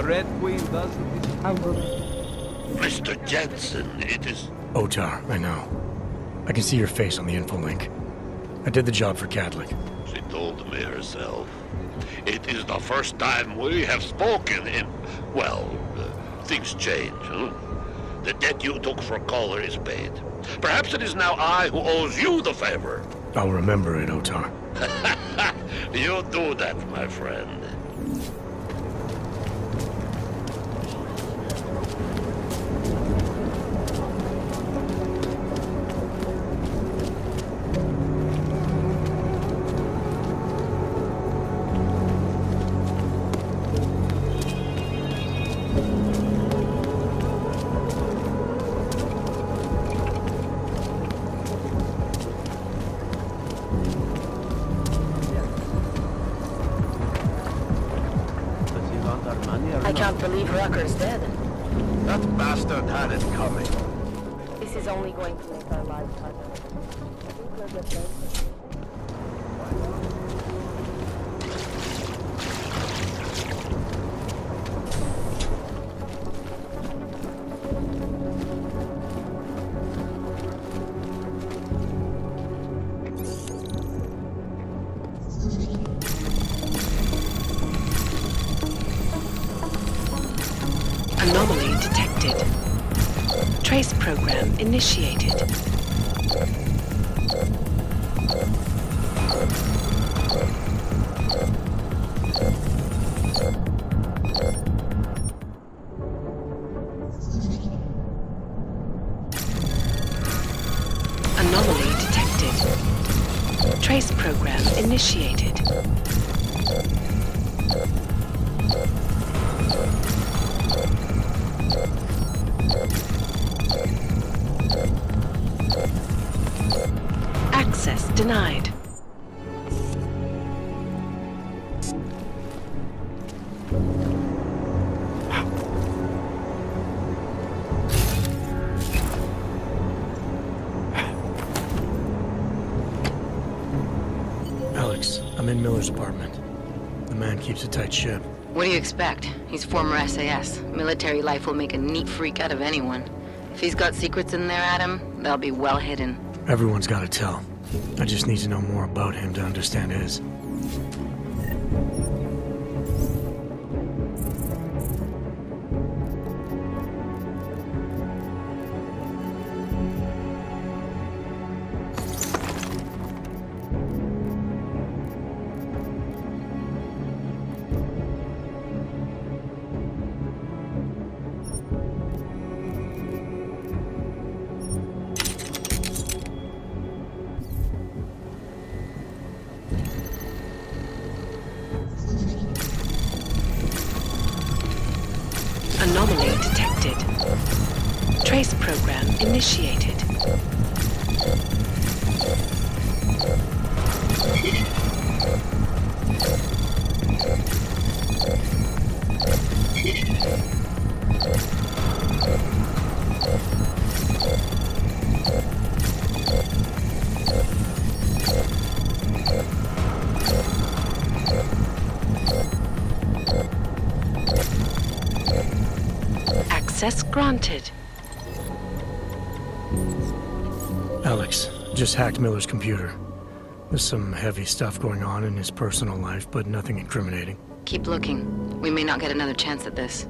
Red Queen doesn't. Mr. Jensen, it is... Otar, I know. I can see your face on the info link. I did the job for Catholic. She told me herself. It is the first time we have spoken in... Well, things change, huh? The debt you took for Caller is paid. Perhaps it is now I who owes you the favor. I'll remember it, Otar. You do that, my friend. I can't believe Rucker's dead. That bastard had it coming. This is only going to make our lives harder. I think we'll get there. Anomaly detected. Trace program initiated. Anomaly detected. Trace program initiated. Access denied. Alex, I'm in Miller's apartment. The man keeps a tight ship. What do you expect? He's former SAS. Military life will make a neat freak out of anyone. If he's got secrets in there, Adam, they'll be well hidden. Everyone's got to tell. I just need to know more about him to understand his. Anomaly detected. Trace program initiated. Access granted. Alex, just hacked Miller's computer. There's some heavy stuff going on in his personal life, but nothing incriminating. Keep looking. We may not get another chance at this.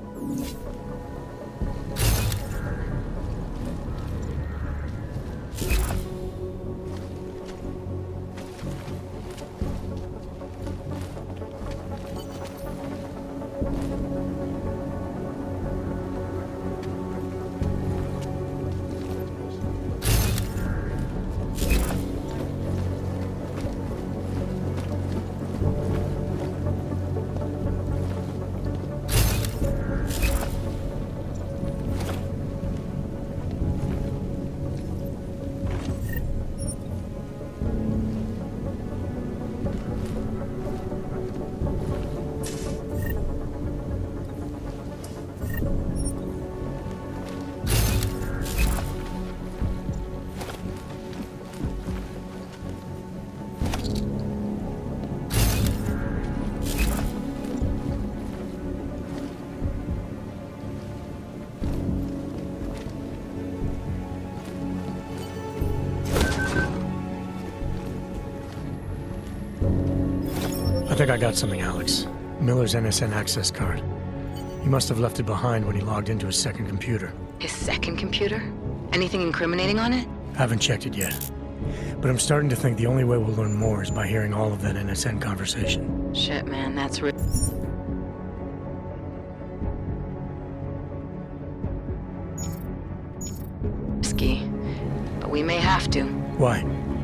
I think I got something, Alex. Miller's NSN access card. He must have left it behind when he logged into his second computer. His second computer? Anything incriminating on it? Haven't checked it yet. But I'm starting to think the only way we'll learn more is by hearing all of that NSN conversation. Shit, man, that's risky. But we may have to. Why?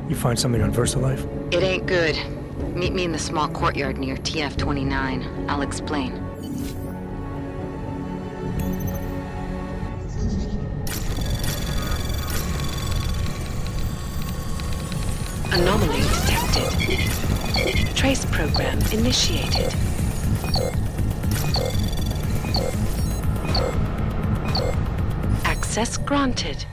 You find something on VersaLife? It ain't good. Meet me in the small courtyard near TF-29. I'll explain. Anomaly detected. Trace program initiated. Access granted.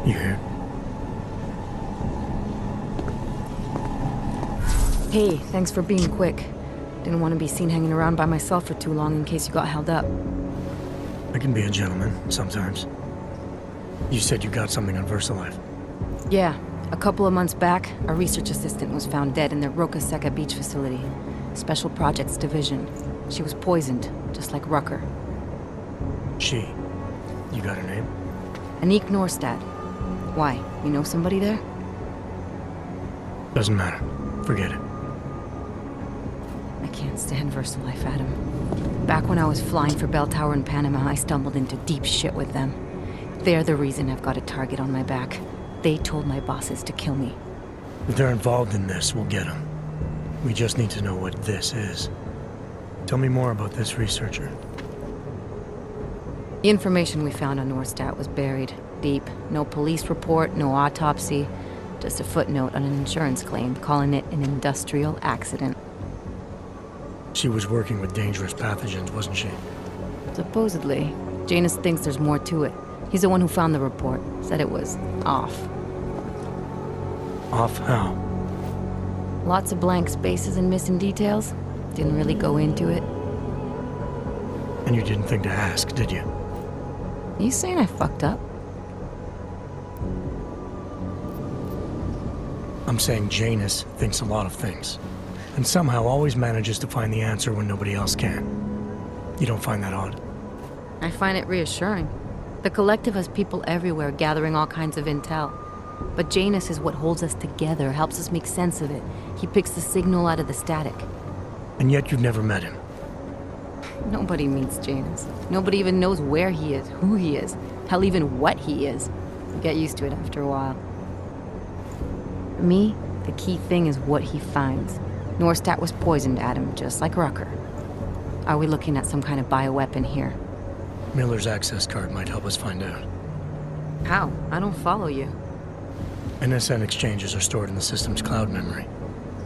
You here? Hey, thanks for being quick. Didn't want to be seen hanging around by myself for too long in case you got held up. I can be a gentleman, sometimes. You said you got something on VersaLife. Yeah, a couple of months back, a research assistant was found dead in their Roca Seca beach facility. Special Projects Division. She was poisoned, just like Rucker. She. You got her name? Anique Norstad. Why, you know somebody there? Doesn't matter. Forget it. I can't stand VersaLife, Adam. Back when I was flying for Bell Tower in Panama, I stumbled into deep shit with them. They're the reason I've got a target on my back. They told my bosses to kill me. If they're involved in this, we'll get them. We just need to know what this is. Tell me more about this researcher. The information we found on Norstad was buried deep. No police report, no autopsy. Just a footnote on an insurance claim calling it an industrial accident. She was working with dangerous pathogens, wasn't she? Supposedly. Janus thinks there's more to it. He's the one who found the report. Said it was off. Off how? Lots of blank spaces and missing details. Didn't really go into it. And you didn't think to ask, did you? You saying I fucked up? I'm saying Janus thinks a lot of things. And somehow always manages to find the answer when nobody else can. You don't find that odd? I find it reassuring. The Collective has people everywhere gathering all kinds of intel. But Janus is what holds us together, helps us make sense of it. He picks the signal out of the static. And yet you've never met him. Nobody meets Janus. Nobody even knows where he is, who he is, hell, even what he is. You get used to it after a while. For me, the key thing is what he finds. Norstad was poisoned, Adam, just like Rucker. Are we looking at some kind of bioweapon here? Miller's access card might help us find out. How? I don't follow you. NSN exchanges are stored in the system's cloud memory.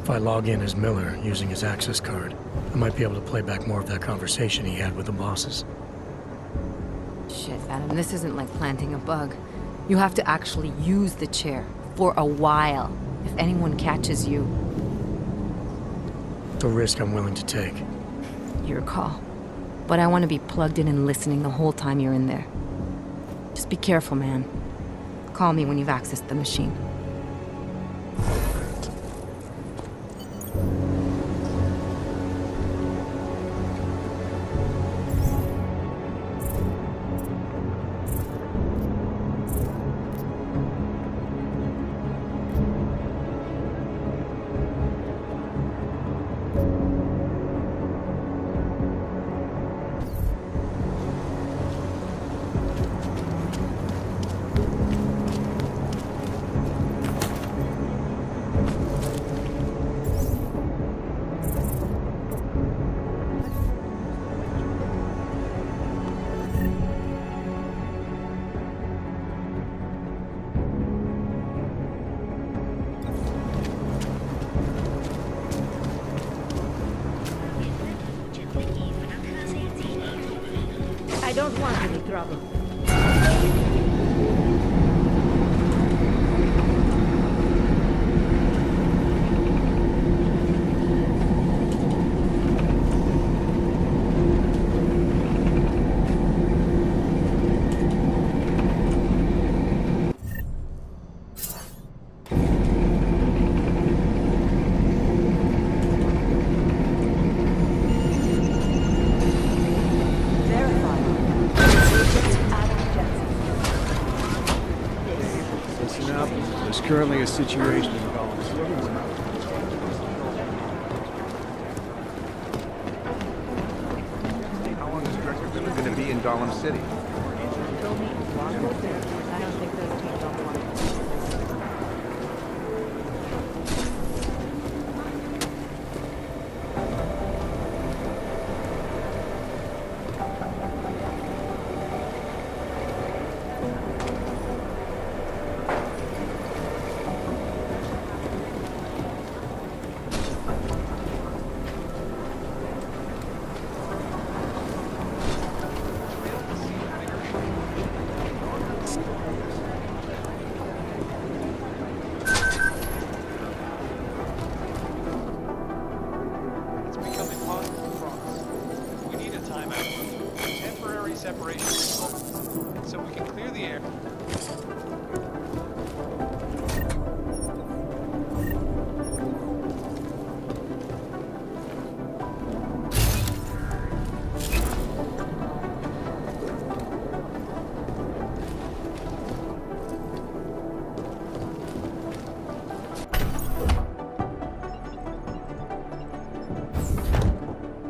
If I log in as Miller using his access card, I might be able to play back more of that conversation he had with the bosses. Shit, Adam, this isn't like planting a bug. You have to actually use the chair. For a while. If anyone catches you. It's a risk I'm willing to take. Your call. But I want to be plugged in and listening the whole time you're in there. Just be careful, man. Call me when you've accessed the machine. I don't want any trouble. Listen up. There's currently a situation in Gollum City. How long is Director Miller going to be in Gollum City? I don't think those teams don't want it.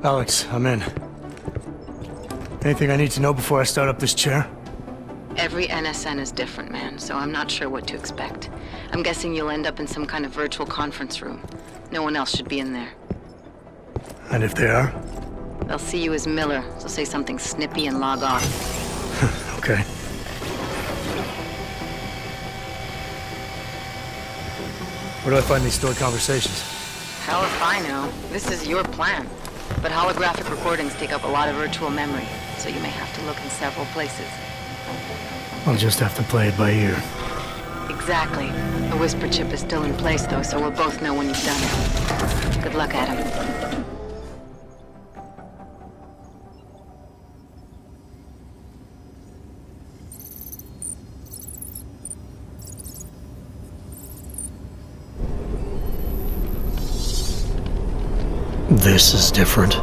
Alex, I'm in. Anything I need to know before I start up this chair? Every NSN is different, man, so I'm not sure what to expect. I'm guessing you'll end up in some kind of virtual conference room. No one else should be in there. And if they are? They'll see you as Miller, so say something snippy and log off. Okay. Where do I find these stored conversations? Hell if I know. This is your plan. But holographic recordings take up a lot of virtual memory, so you may have to look in several places. I'll just have to play it by ear. Exactly. The whisper chip is still in place, though, so we'll both know when you've done it. Good luck, Adam. This is different.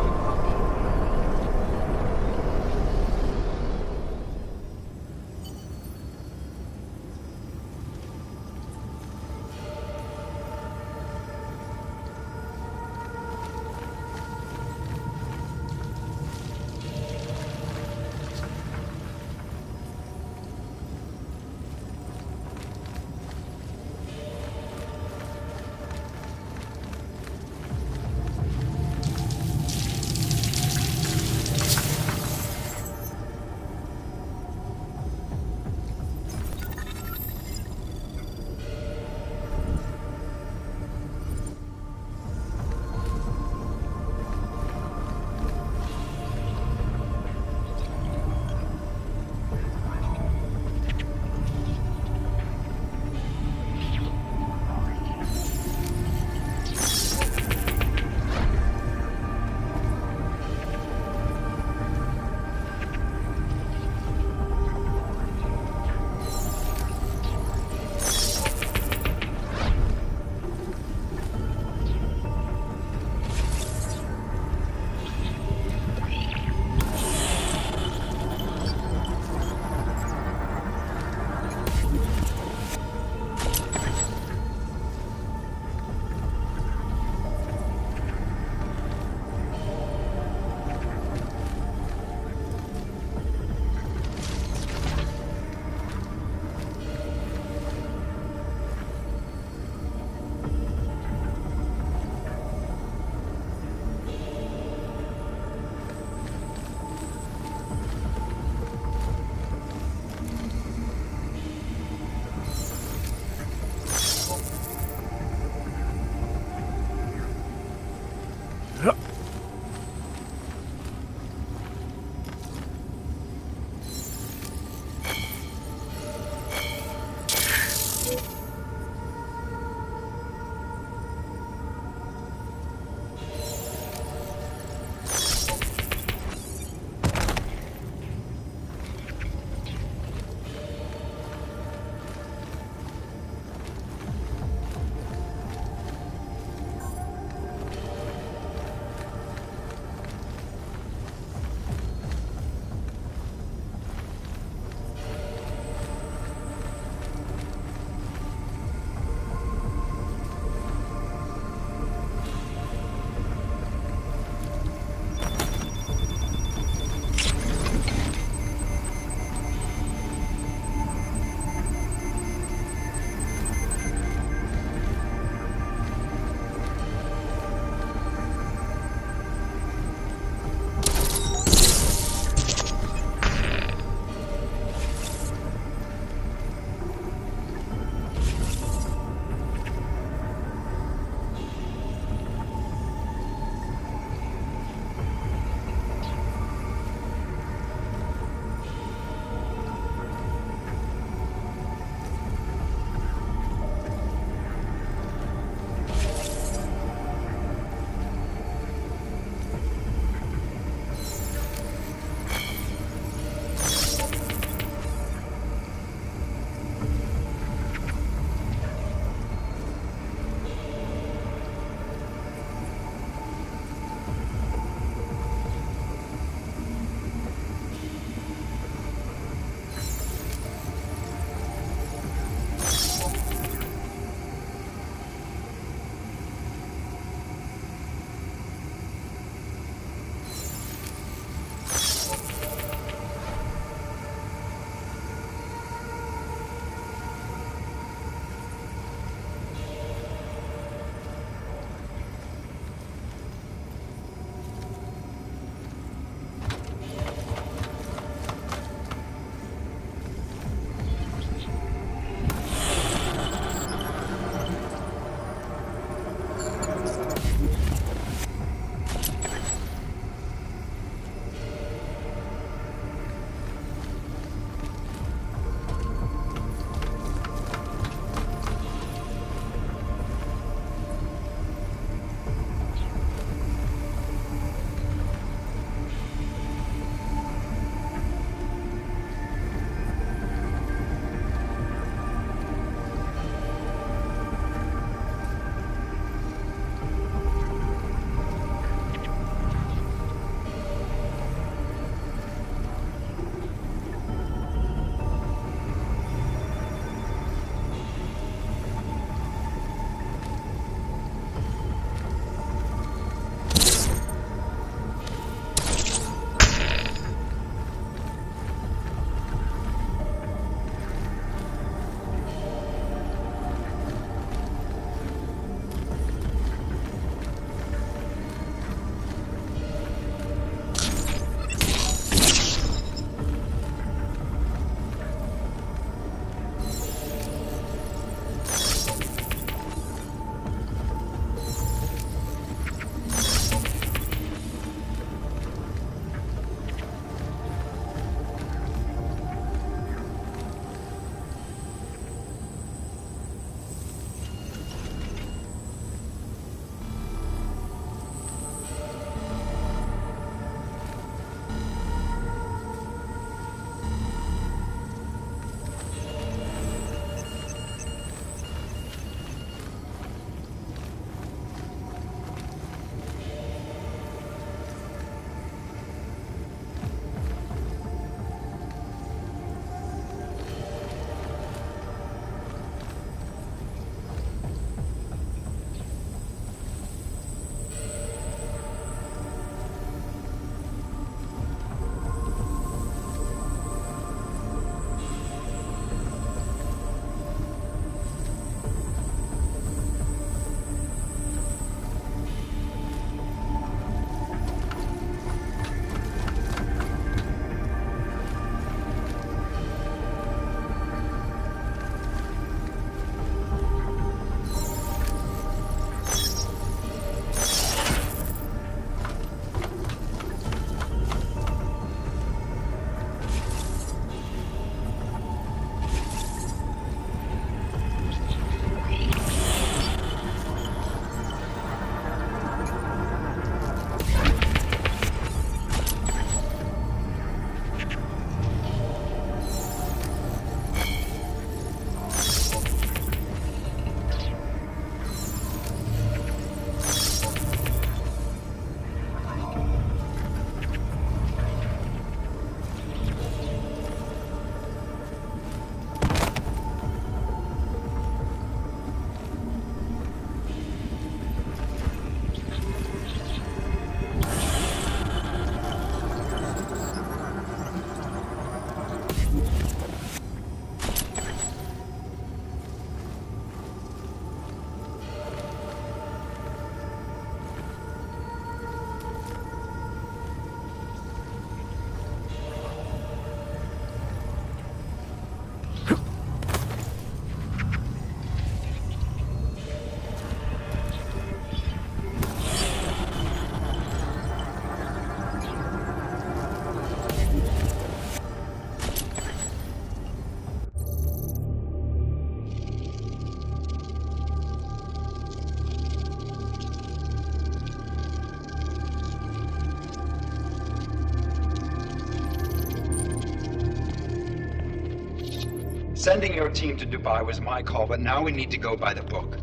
Sending your team to Dubai was my call, but now we need to go by the book.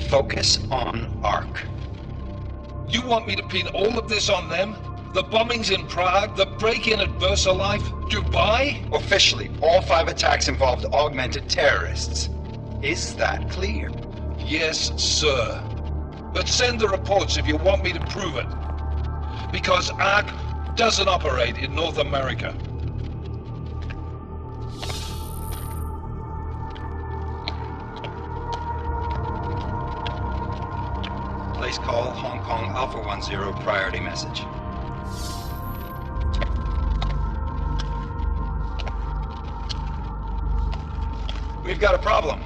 Focus on ARC. You want me to pin all of this on them? The bombings in Prague, the break-in at VersaLife, Dubai? Officially, all 5 attacks involved augmented terrorists. Is that clear? Yes, sir. But send the reports if you want me to prove it. Because ARC doesn't operate in North America. Place call, Hong Kong Alpha 10, priority message. We've got a problem.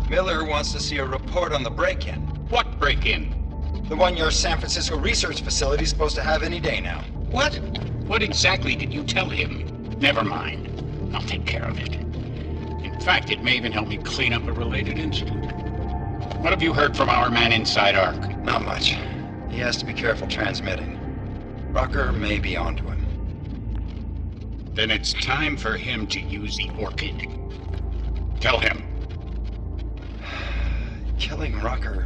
Miller wants to see a report on the break-in. What break-in? The one your San Francisco research facility is supposed to have any day now. What? What exactly did you tell him? Never mind. I'll take care of it. In fact, it may even help me clean up a related incident. What have you heard from our man inside ARC? Not much. He has to be careful transmitting. Rucker may be onto him. Then it's time for him to use the Orchid. Tell him. Killing Rucker.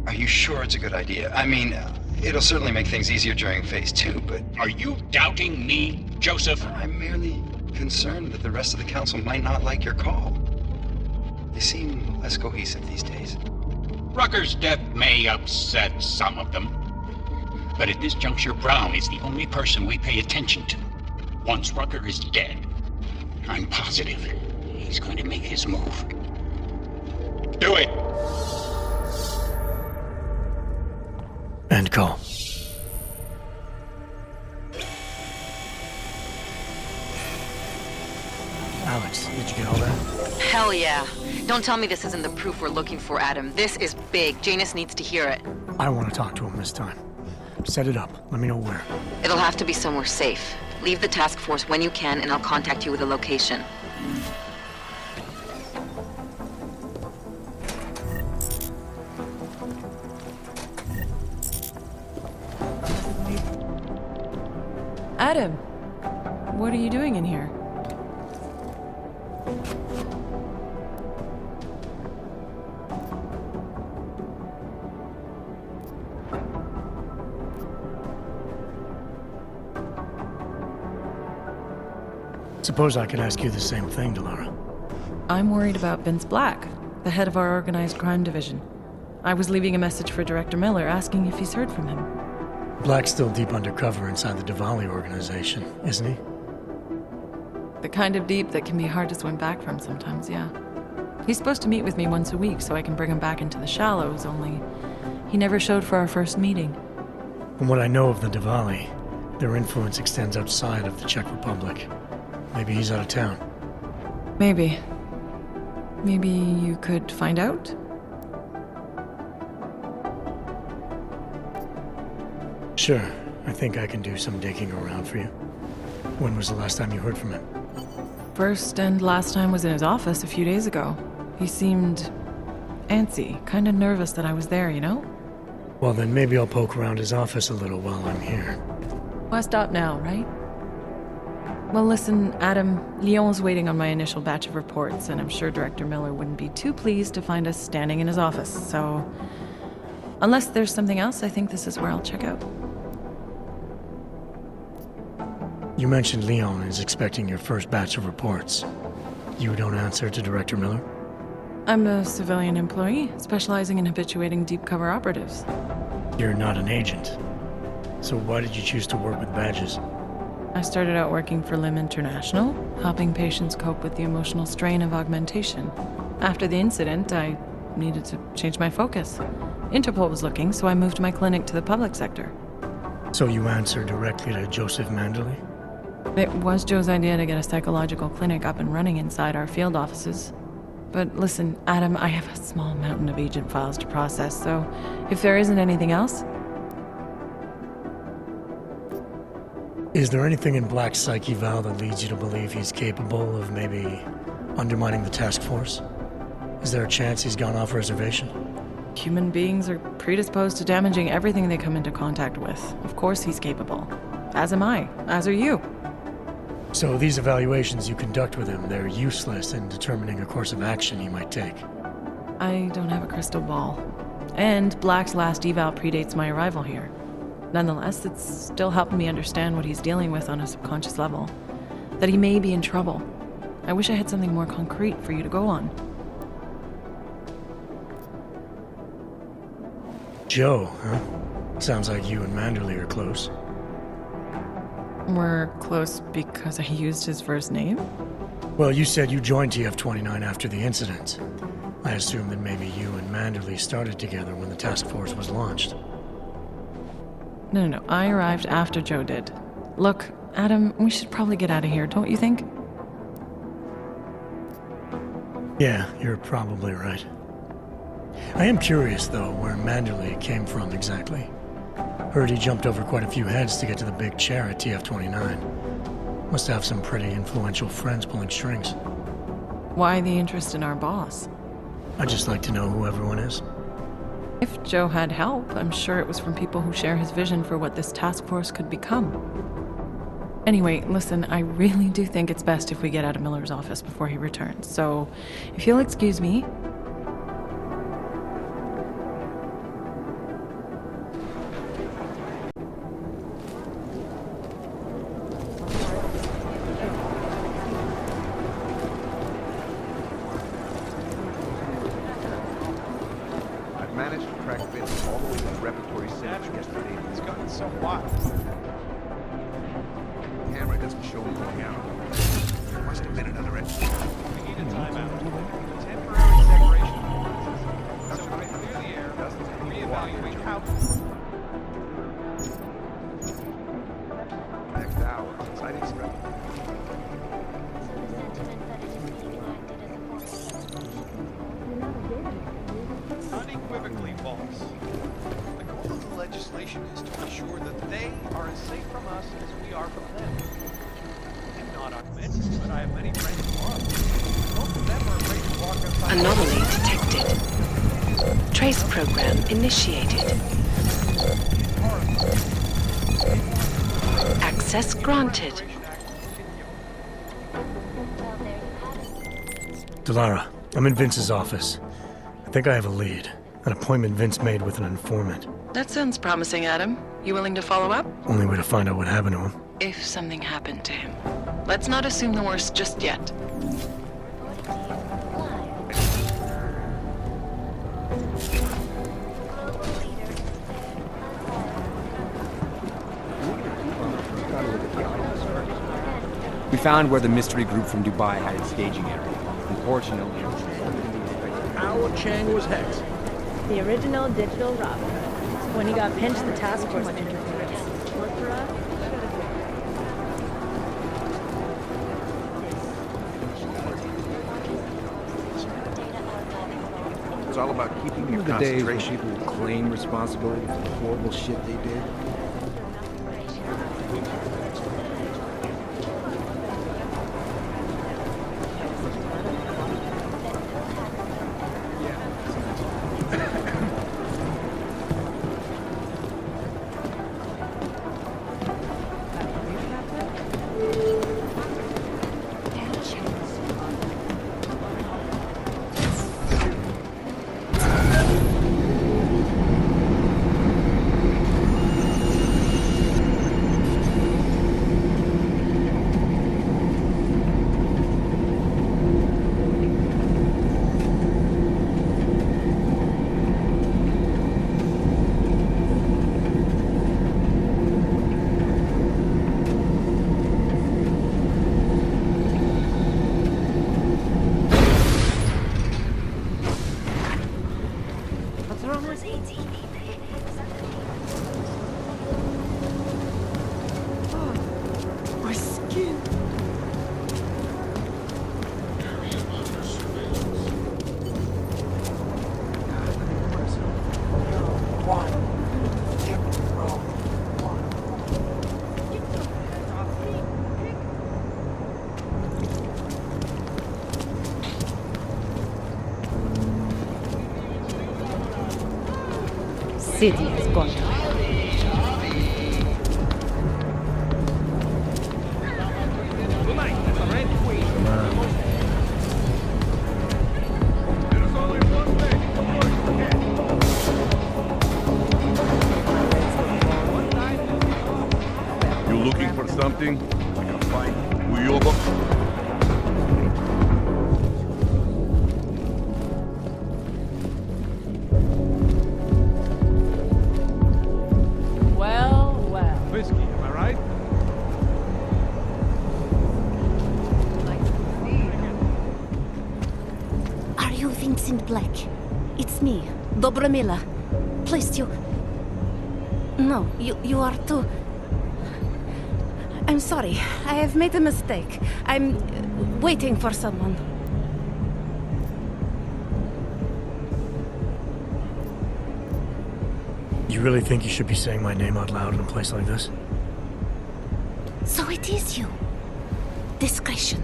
Are you sure it's a good idea? I mean, it'll certainly make things easier during Phase 2, but... Are you doubting me, Joseph? I'm merely concerned that the rest of the council might not like your call. They seem less cohesive these days. Rucker's death may upset some of them. But at this juncture, Brown is the only person we pay attention to. Once Rucker is dead, I'm positive he's going to make his move. Do it! End call. Alex, did you get all that? Hell yeah. Don't tell me this isn't the proof we're looking for, Adam. This is big. Janus needs to hear it. I want to talk to him this time. Set it up. Let me know where. It'll have to be somewhere safe. Leave the task force when you can, and I'll contact you with a location. Adam, what are you doing in here? Suppose I could ask you the same thing, Delara. I'm worried about Vince Black, the head of our organized crime division. I was leaving a message for Director Miller asking if he's heard from him. Black's still deep undercover inside the Diwali organization, isn't he? The kind of deep that can be hard to swim back from sometimes, yeah. He's supposed to meet with me once a week so I can bring him back into the shallows, only he never showed for our first meeting. From what I know of the Diwali, their influence extends outside of the Czech Republic. Maybe he's out of town. Maybe. Maybe you could find out? Sure. I think I can do some digging around for you. When was the last time you heard from him? First and last time was in his office a few days ago. He seemed antsy, kind of nervous that I was there, you know? Well, then maybe I'll poke around his office a little while I'm here. Why stop now, right? Well, listen, Adam, Lyon's waiting on my initial batch of reports, and I'm sure Director Miller wouldn't be too pleased to find us standing in his office, so... Unless there's something else, I think this is where I'll check out. You mentioned Lyon is expecting your first batch of reports. You don't answer to Director Miller? I'm a civilian employee, specializing in habituating deep cover operatives. You're not an agent. So why did you choose to work with badges? I started out working for LIM International, helping patients cope with the emotional strain of augmentation. After the incident, I needed to change my focus. Interpol was looking, so I moved my clinic to the public sector. So you answer directly to Joseph Mandley? It was Joe's idea to get a psychological clinic up and running inside our field offices. But listen, Adam, I have a small mountain of agent files to process, so if there isn't anything else... Is there anything in Black's psyche, Val, that leads you to believe he's capable of maybe undermining the task force? Is there a chance he's gone off reservation? Human beings are predisposed to damaging everything they come into contact with. Of course he's capable. As am I. As are you. So these evaluations you conduct with him, they're useless in determining a course of action he might take. I don't have a crystal ball. And Black's last eval predates my arrival here. Nonetheless, it's still helping me understand what he's dealing with on a subconscious level. That he may be in trouble. I wish I had something more concrete for you to go on. Joe, huh? Sounds like you and Manderley are close. We're close because I used his first name? Well, you said you joined TF-29 after the incident. I assume that maybe you and Manderley started together when the task force was launched. No. I arrived after Joe did. Look, Adam, we should probably get out of here, don't you think? Yeah, you're probably right. I am curious, though, where Manderley came from exactly. Heard he jumped over quite a few heads to get to the big chair at TF-29. Must have some pretty influential friends pulling strings. Why the interest in our boss? I'd just like to know who everyone is. If Joe had help, I'm sure it was from people who share his vision for what this task force could become. Anyway, listen, I really do think it's best if we get out of Miller's office before he returns. So, if you'll excuse me... I've managed to track Vince all the way to the repertory center yesterday. It's gotten so wild. Camera doesn't show me going out. There must have been another entry. We need a timeout. Temporary separation. So we can clear the air, reevaluate how... Next hour, sightings spread. Unequivocally false. The goal of the legislation is to ensure that they are as safe from us as we are from them. I'm not augmented, but I have many friends who are. Most of them are afraid to walk outside. Anomaly detected. Trace program initiated. Access granted. Delara, I'm in Vince's office. I think I have a lead. An appointment Vince made with an informant. That sounds promising, Adam. You willing to follow up? Only way to find out what happened to him. If something happened to him. Let's not assume the worst just yet. We found where the mystery group from Dubai had its staging area. Unfortunately, Howard Chang was Hex. The original digital robber. When he got pinched, the task force interference. Work for us? It's all about keeping your the days when concentration. people would claim responsibility for the horrible shit they did. My skin. City is gone. you Vincent Black? It's me, Dobromila. Please, you... No, you are too... I'm sorry. I have made a mistake. I'm waiting for someone. You really think you should be saying my name out loud in a place like this? So it is you. Discretion.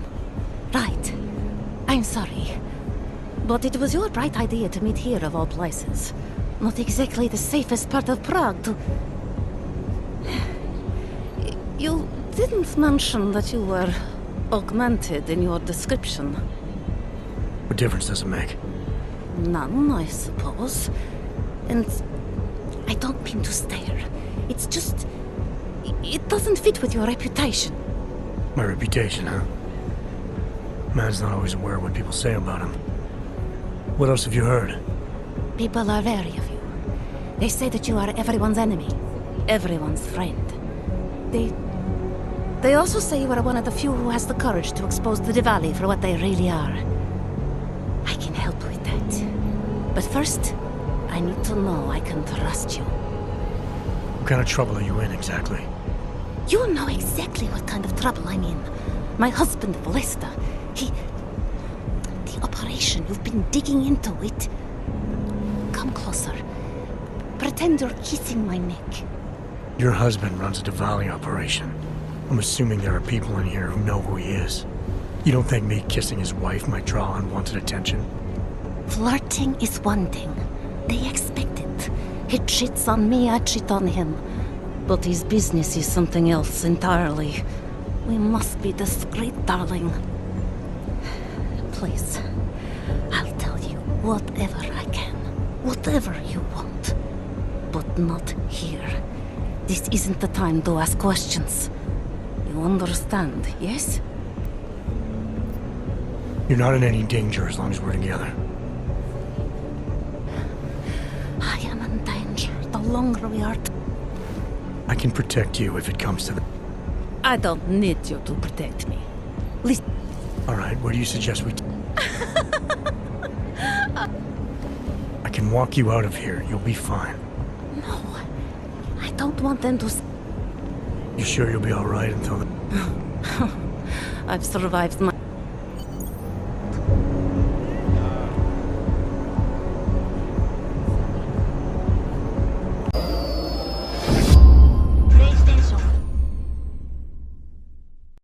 Right. I'm sorry. But it was your bright idea to meet here of all places. Not exactly the safest part of Prague to... You didn't mention that you were augmented in your description. What difference does it make? None, I suppose. And I don't mean to stare. It's just... It doesn't fit with your reputation. My reputation, huh? Man's not always aware of what people say about him. What else have you heard? People are wary of you. They say that you are everyone's enemy, everyone's friend. They also say you are one of the few who has the courage to expose the Diwali for what they really are. I can help with that. But first, I need to know I can trust you. What kind of trouble are you in, exactly? You know exactly what kind of trouble I'm in. My husband, Lester, The operation, you've been digging into it. Come closer. Pretend you're kissing my neck. Your husband runs a Diwali operation. I'm assuming there are people in here who know who he is. You don't think me kissing his wife might draw unwanted attention? Flirting is one thing. They expect it. He cheats on me, I cheat on him. But his business is something else entirely. We must be discreet, darling. Please, I'll tell you whatever I can. Whatever you want. But not here. This isn't the time to ask questions. You understand, yes? You're not in any danger as long as we're together. I am in danger the longer we are I can protect you if it comes to the... I don't need you to protect me. Listen. All right, where do you suggest we... I can walk you out of here. You'll be fine. No. I don't want them to... You sure you'll be all right until... I've survived my...